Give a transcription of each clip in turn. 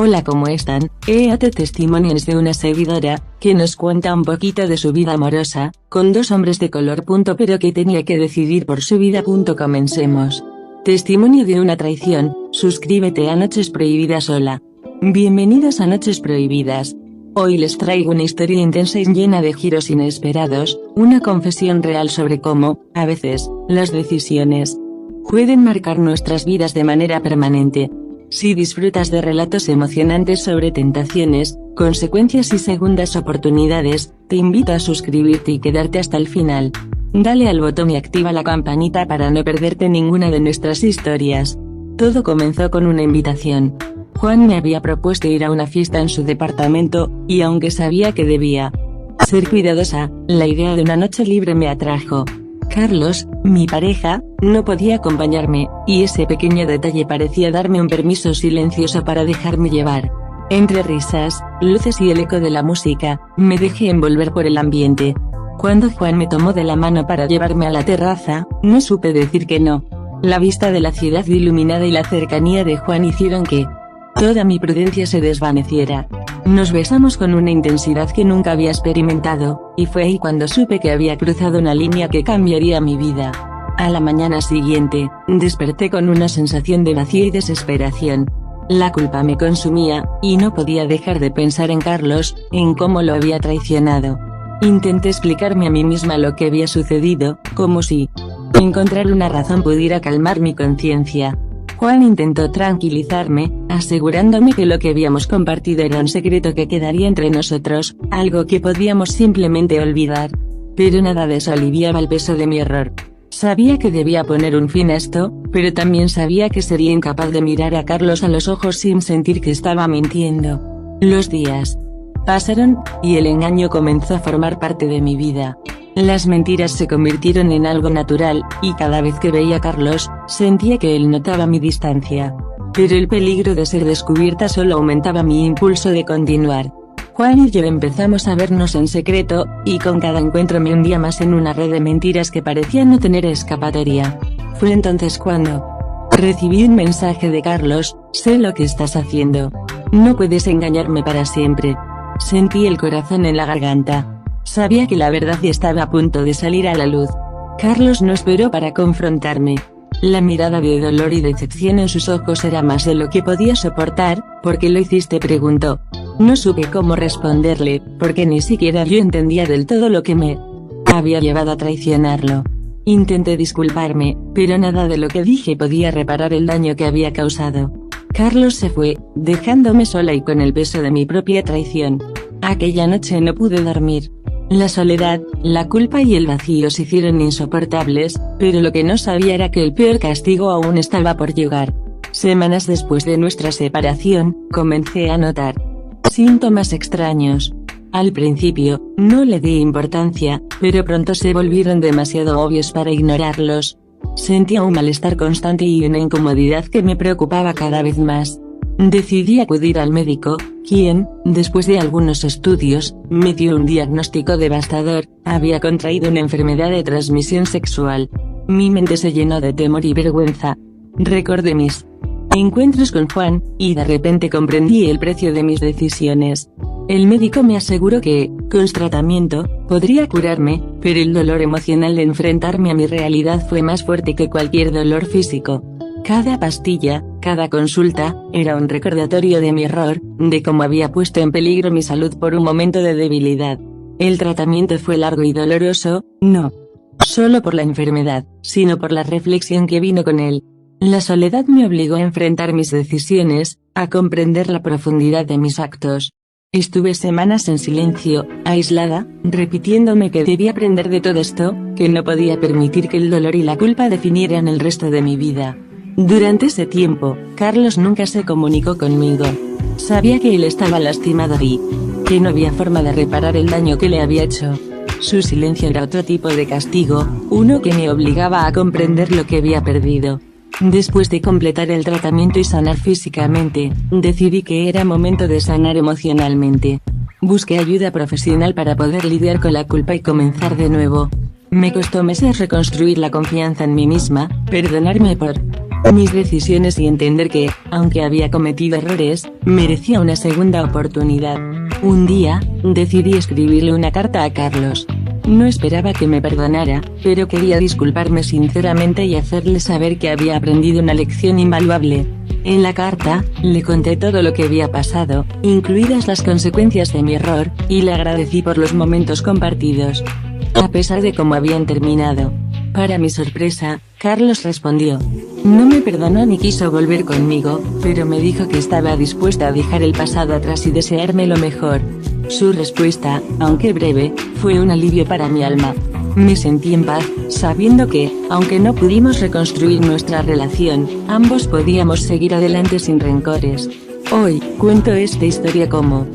Hola, ¿cómo están? Este testimonio es de una seguidora, que nos cuenta un poquito de su vida amorosa, con dos hombres de color. Pero que tenía que decidir por su vida. Comencemos. Testimonio de una traición. Suscríbete a Noches Prohibidas. Hola. Bienvenidos a Noches Prohibidas. Hoy les traigo una historia intensa y llena de giros inesperados, una confesión real sobre cómo, a veces, las decisiones pueden marcar nuestras vidas de manera permanente. Si disfrutas de relatos emocionantes sobre tentaciones, consecuencias y segundas oportunidades, te invito a suscribirte y quedarte hasta el final. Dale al botón y activa la campanita para no perderte ninguna de nuestras historias. Todo comenzó con una invitación. Juan me había propuesto ir a una fiesta en su departamento, y aunque sabía que debía ser cuidadosa, la idea de una noche libre me atrajo. Carlos, mi pareja, no podía acompañarme, y ese pequeño detalle parecía darme un permiso silencioso para dejarme llevar. Entre risas, luces y el eco de la música, me dejé envolver por el ambiente. Cuando Juan me tomó de la mano para llevarme a la terraza, no supe decir que no. La vista de la ciudad iluminada y la cercanía de Juan hicieron que toda mi prudencia se desvaneciera. Nos besamos con una intensidad que nunca había experimentado, y fue ahí cuando supe que había cruzado una línea que cambiaría mi vida. A la mañana siguiente, desperté con una sensación de vacío y desesperación. La culpa me consumía, y no podía dejar de pensar en Carlos, en cómo lo había traicionado. Intenté explicarme a mí misma lo que había sucedido, como si encontrar una razón pudiera calmar mi conciencia. Juan intentó tranquilizarme, asegurándome que lo que habíamos compartido era un secreto que quedaría entre nosotros, algo que podíamos simplemente olvidar. Pero nada de eso aliviaba el peso de mi error. Sabía que debía poner un fin a esto, pero también sabía que sería incapaz de mirar a Carlos a los ojos sin sentir que estaba mintiendo. Los días pasaron, y el engaño comenzó a formar parte de mi vida. Las mentiras se convirtieron en algo natural, y cada vez que veía a Carlos, sentía que él notaba mi distancia. Pero el peligro de ser descubierta solo aumentaba mi impulso de continuar. Juan y yo empezamos a vernos en secreto, y con cada encuentro me hundía más en una red de mentiras que parecía no tener escapatoria. Fue entonces cuando recibí un mensaje de Carlos: sé lo que estás haciendo. No puedes engañarme para siempre. Sentí el corazón en la garganta. Sabía que la verdad estaba a punto de salir a la luz. Carlos no esperó para confrontarme. La mirada de dolor y decepción en sus ojos era más de lo que podía soportar. ¿Por qué lo hiciste?, preguntó. No supe cómo responderle, porque ni siquiera yo entendía del todo lo que me había llevado a traicionarlo. Intenté disculparme, pero nada de lo que dije podía reparar el daño que había causado. Carlos se fue, dejándome sola y con el peso de mi propia traición. Aquella noche no pude dormir. La soledad, la culpa y el vacío se hicieron insoportables, pero lo que no sabía era que el peor castigo aún estaba por llegar. Semanas después de nuestra separación, comencé a notar síntomas extraños. Al principio, no le di importancia, pero pronto se volvieron demasiado obvios para ignorarlos. Sentía un malestar constante y una incomodidad que me preocupaba cada vez más. Decidí acudir al médico, quien, después de algunos estudios, me dio un diagnóstico devastador: había contraído una enfermedad de transmisión sexual. Mi mente se llenó de temor y vergüenza. Recordé mis encuentros con Juan, y de repente comprendí el precio de mis decisiones. El médico me aseguró que, con tratamiento, podría curarme, pero el dolor emocional de enfrentarme a mi realidad fue más fuerte que cualquier dolor físico. Cada pastilla, cada consulta, era un recordatorio de mi error, de cómo había puesto en peligro mi salud por un momento de debilidad. El tratamiento fue largo y doloroso, no solo por la enfermedad, sino por la reflexión que vino con él. La soledad me obligó a enfrentar mis decisiones, a comprender la profundidad de mis actos. Estuve semanas en silencio, aislada, repitiéndome que debía aprender de todo esto, que no podía permitir que el dolor y la culpa definieran el resto de mi vida. Durante ese tiempo, Carlos nunca se comunicó conmigo. Sabía que él estaba lastimado y que no había forma de reparar el daño que le había hecho. Su silencio era otro tipo de castigo, uno que me obligaba a comprender lo que había perdido. Después de completar el tratamiento y sanar físicamente, decidí que era momento de sanar emocionalmente. Busqué ayuda profesional para poder lidiar con la culpa y comenzar de nuevo. Me costó meses reconstruir la confianza en mí misma, perdonarme por mis decisiones y entender que, aunque había cometido errores, merecía una segunda oportunidad. Un día, decidí escribirle una carta a Carlos. No esperaba que me perdonara, pero quería disculparme sinceramente y hacerle saber que había aprendido una lección invaluable. En la carta, le conté todo lo que había pasado, incluidas las consecuencias de mi error, y le agradecí por los momentos compartidos, a pesar de cómo habían terminado. Para mi sorpresa, Carlos respondió. No me perdonó ni quiso volver conmigo, pero me dijo que estaba dispuesta a dejar el pasado atrás y desearme lo mejor. Su respuesta, aunque breve, fue un alivio para mi alma. Me sentí en paz, sabiendo que, aunque no pudimos reconstruir nuestra relación, ambos podíamos seguir adelante sin rencores. Hoy, cuento esta historia como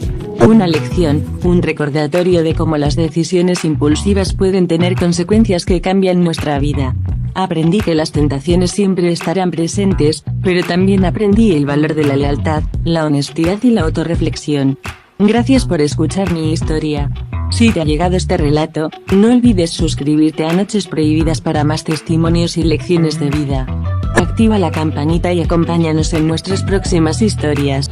una lección, un recordatorio de cómo las decisiones impulsivas pueden tener consecuencias que cambian nuestra vida. Aprendí que las tentaciones siempre estarán presentes, pero también aprendí el valor de la lealtad, la honestidad y la autorreflexión. Gracias por escuchar mi historia. Si te ha llegado este relato, no olvides suscribirte a Noches Prohibidas para más testimonios y lecciones de vida. Activa la campanita y acompáñanos en nuestras próximas historias.